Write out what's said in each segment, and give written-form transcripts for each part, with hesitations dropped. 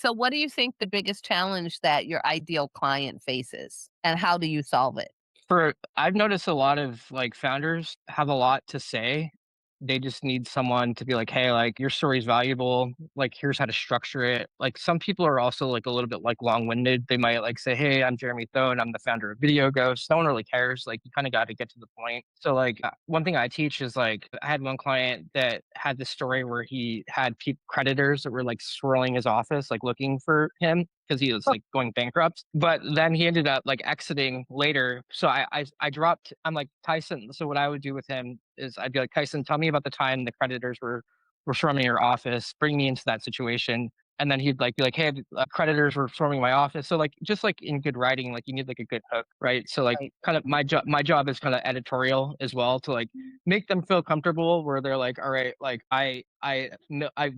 So what do you think the biggest challenge that your ideal client faces, and how do you solve it? For I've noticed a lot of, like, founders have a lot to say. They just need someone to be like, "Hey, like, your story is valuable, like, here's how to structure it." Like, some people are also, like, a little bit, like, long-winded. They might, like, say, "Hey, I'm Jeremy Thone, I'm the founder of Video Ghost." No one really cares, like, you kinda gotta get to the point. So, like, one thing I teach is, like, I had one client that had this story where he had creditors that were, like, swirling his office, like, looking for him because he was, like, going bankrupt, but then he ended up, like, exiting later. So I dropped I'm like, "Tyson," so what I would do with him is I'd be like, "Tyson, tell me about the time the creditors were storming your office. Bring me into that situation." And then he'd, like, be like, "Hey, creditors were storming my office." So, like, just like in good writing, like, you need, like, a good hook, right? So, like, Right. kind of my job is kinda editorial as well to, like, make them feel comfortable where they're like, "Alright, like, I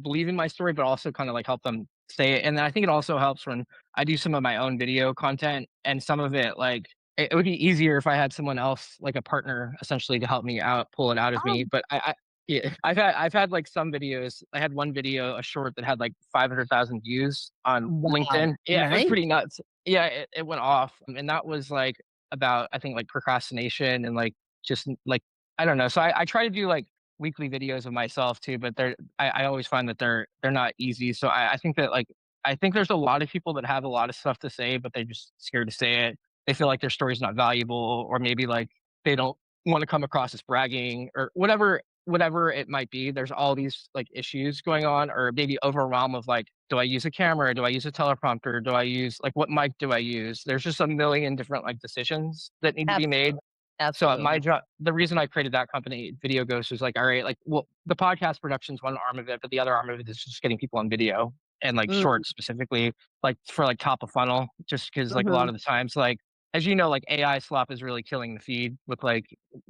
believe in my story," but also kinda, like, help them say it. And then I think it also helps when I do some of my own video content, and some of it, like, it would be easier if I had someone else, like a partner, essentially, to help me out, pull it out of me. Oh, But I yeah, I've had like some videos. I had one video, a short that had like 500,000 views on wow. LinkedIn. Yeah, it was Nice. pretty nuts. Yeah, it went off, and that was like about, I think, like procrastination and like just like I don't know. So I try to do like weekly videos of myself too, but I always find that they're not easy. So I think that like I think there's a lot of people that have a lot of stuff to say, but they're just scared to say it. They feel like their story's not valuable, or maybe like they don't want to come across as bragging or whatever it might be. There's all these like issues going on, or maybe overwhelm of like, do I use a camera? Do I use a teleprompter? Do I use like what mic do I use? There's just a million different like decisions that need to be made. Absolutely. So my Absolutely. job, the reason I created that company, Video Ghost, was like, all right, like, well, the podcast production's one arm of it, but the other arm of it is just getting people on video and like Mm, short specifically, like for like top of funnel, just because like a lot mhm. of the times, like as you know, like AI slop is really killing the feed with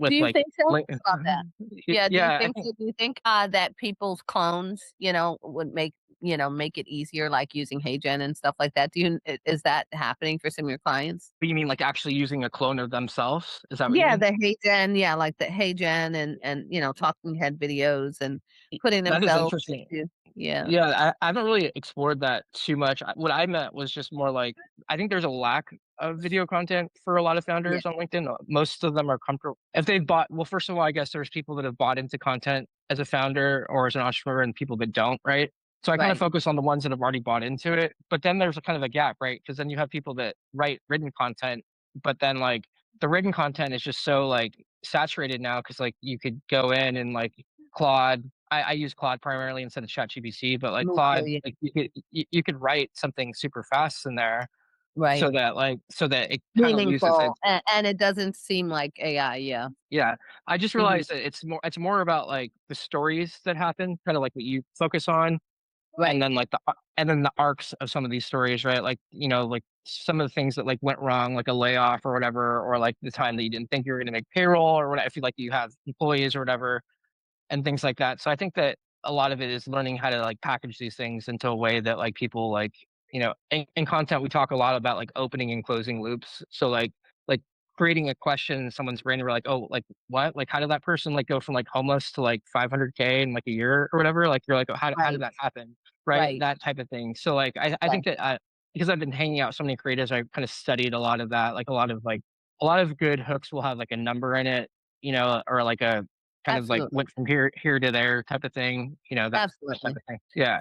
Do you like think so? link. About that. Yeah, do you Yeah, I think think so? Do you think, that people's clones, would make it easier, like using HeyGen and stuff like that? Is that happening for some of your clients? you mean like actually using a clone of themselves? Is that what you Yeah, mean? the HeyGen, yeah, like the HeyGen and, talking head videos and putting That is themselves interesting. into yeah. Yeah, I haven't really explored that too much. What I meant was just more like I think there's a lack of video content for a lot of Yeah, founders on LinkedIn. Most of them are comfortable if they've bought. Well, first of all, I guess there's people that have bought into content as a founder or as an entrepreneur, and people that don't, right? So I kind of right. focus on the ones that have already bought into it. But then there's a kind of a gap, right? Because then you have people that write written content, but then like the written content is just so like saturated now because like you could go in and like Claude. I use Claude primarily instead of ChatGPT, but like Me too, Claude, yeah, like you could write something super fast in there right. so that it kind of loses Meaningful, its. and it doesn't seem like AI, yeah. Yeah. I just Mhm. realized that it's more about like the stories that happen, kind of like what you focus on, and Right. then like and then the arcs of some of these stories, right? Like, like some of the things that like went wrong, like a layoff or whatever, or like the time that you didn't think you were gonna make payroll or whatever, if you like you have employees or whatever and things like that. So I think that a lot of it is learning how to like package these things into a way that like people like, in content we talk a lot about like opening and closing loops. So like creating a question in someone's brain, and we're like, oh, like what? Like how did that person like go from like homeless to like 500K in like a year or whatever? Like you're like, oh, how did Right, that happen? Right? right, That type of thing. So like I right. think that because I've been hanging out with so many creators, I've kind of studied a lot of that. Like a lot of good hooks will have like a number in it, or like a kind of like Absolutely, went from here to there type of thing, that type absolutely. of thing. Yeah.